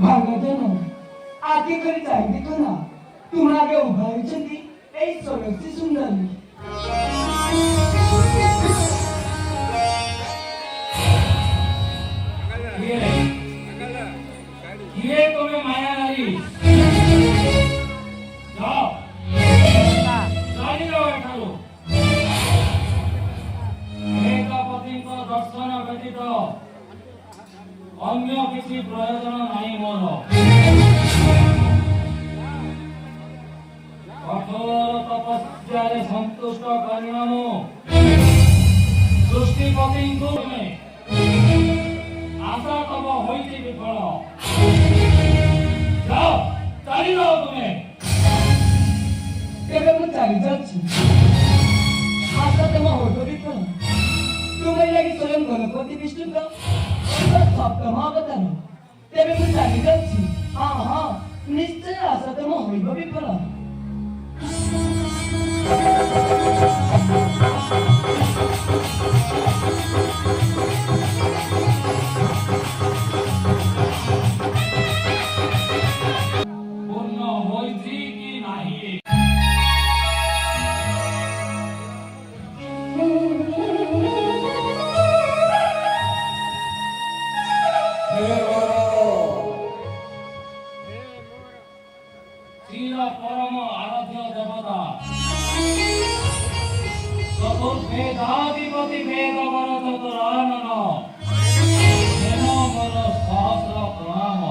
ଭାଗଜନ ଆଖି କରି ଚାହିଁ ଦେଖ ନା ତୁମ ଆଗେ ଉଭା ହୋଇଛନ୍ତି ଏଇ ଷୋଳଶୀ ସୁନ୍ଦରୀ। କିଏ ତମେ ମାୟା ନାରୀ? ଜାଣିଲ ଏଠାରୁ ଏକପତିଙ୍କ ଦର୍ଶନ ବ୍ୟତୀତ ଅନ୍ୟ କିଛି ପ୍ରୟୋଜନ ନାହିଁ ମୋର। କଠୋର ତପସ୍ୟାରେ ସନ୍ତୁଷ୍ଟ କରିଣ ମୁଁ ସୃଷ୍ଟିପତିଙ୍କୁ ଆଶା ତମ ହୋଇଛି ବିଫଳ। ଯାଅ ଚାଲିଯାଅ ତୁମେ। ତେବେ ମୁଁ ଚାଲି ଯାଉଛି। ଆଶା ତମ ହୋଇବ ବିଫଳ। ତୁମେ ଲାଗି ସ୍ୱୟଂ ଗଣପତି ବିଷ୍ଣୁଙ୍କ ସପ୍ତମ ଅବତାର। ତେବେ ମୁଁ ଚାଲି ଯାଉଛି। ହଁ ହଁ ନିଶ୍ଚୟ ଆଶା ତମ ହୋଇବ ବିଫଳ। ପୂର୍ଣ୍ଣ ହୋଇଛି କି ନାହିଁ? ଚିର ପରମ ଆରାଧ୍ୟ ଦେବତା ଚତୁର୍ଭେଦାଧିପତି ବେଦବର ଚତୁରାନନ ମୋର ସହସ୍ର ପ୍ରଣାମ।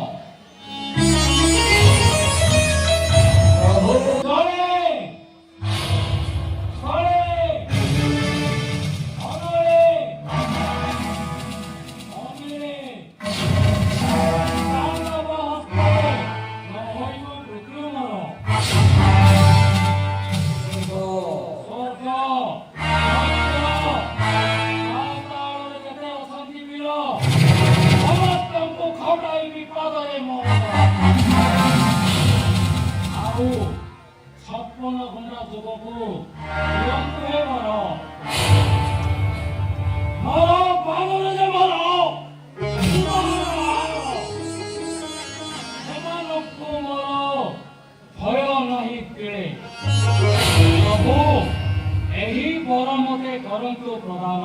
ଛପନ ଘଣ୍ଟା ଯୁଗକୁ ହେ ମର ବାବରେ ଯେ ମର ସେମାନଙ୍କୁ ମୋର ଭୟ ନାହିଁ ପିଳେ। ପ୍ରଭୁ ଏହି ବର ମତେ କରନ୍ତୁ ପ୍ରଦାନ।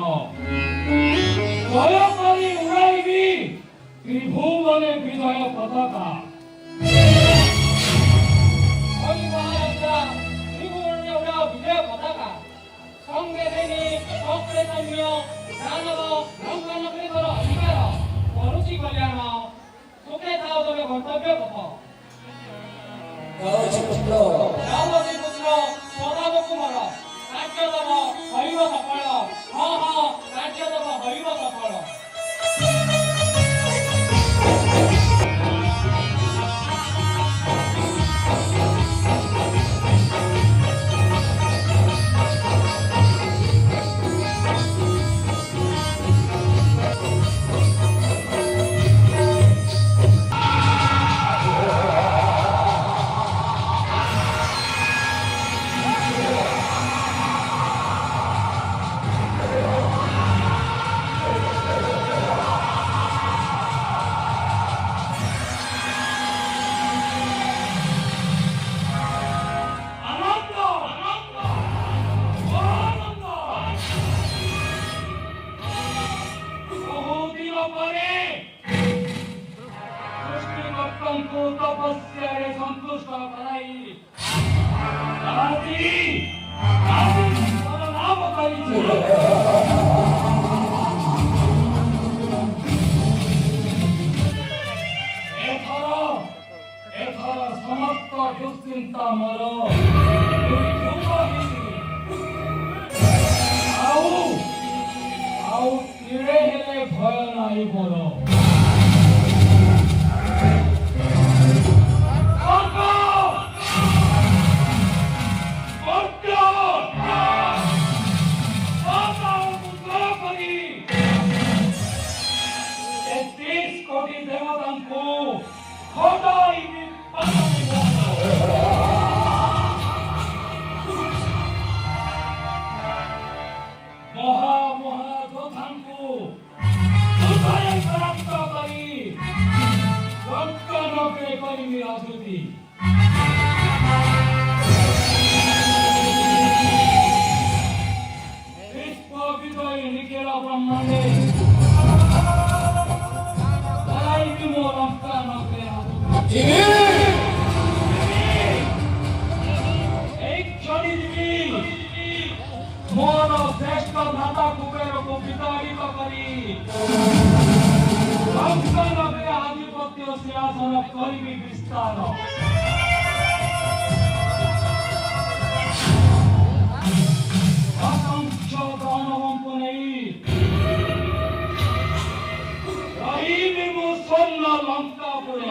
ଜୟ କରି ଉଡ଼ାଇବି ତ୍ରିଭୁବନେ ବିଜୟ ପତାକା। বিজয় পতাকা সঙ্গে দেনি অপ্রেতনীয় দানব লঙ্ঘনকৃতর অধিকার করুচি কল্যাণ সুখে থাও তবে গন্তব্য পথ। রামজী পুত্র পদাব কুমার କାର୍ଯ୍ୟତମ ହରିବ ସଫଳ। ହଁ ହଁ କାର୍ଯ୍ୟତମ ହରିବ ସଫଳ। তপস্যারে সন্তুষ্ট করাই নাম পাইছে। এথর সমস্ত দুশ্চিন্তা মোর ଆଉ କିଳେ ହେଲେ ଭୟ ନାହିଁ ମୋର। କୋଟି ଦେବତାଙ୍କୁ ହଟାଇବି ଯୋଦ୍ଧାଙ୍କୁ ହୃଦୟ ପ୍ରାପ୍ତ କରି କରିବି ରାଜୁତି। ବିଶ୍ୱ ବିଜୟୀ ନିଖିଳ ବ୍ରହ୍ମାଣ୍ଡେ ଚଳାଇବି ମୋ ଲଙ୍କା ନଗରେ ରାଜୁତି। এই ক্ষণি দিবি ମୋର ଶ୍ରେଷ୍ଠ ଭ୍ରାତା କୁବେରକୁ ବିତାଡ଼ିତ କରି ଲଙ୍କା ନଗରେ ଆଧିପତ୍ୟ ସିଂହାସନ କରିବି ବିସ୍ତାର। ଅସଂଖ୍ୟ ଦାନବଙ୍କୁ ନେଇ ରହିବି ମୁଁ ସ୍ୱର୍ଣ୍ଣ ଲଙ୍କାପୁରେ।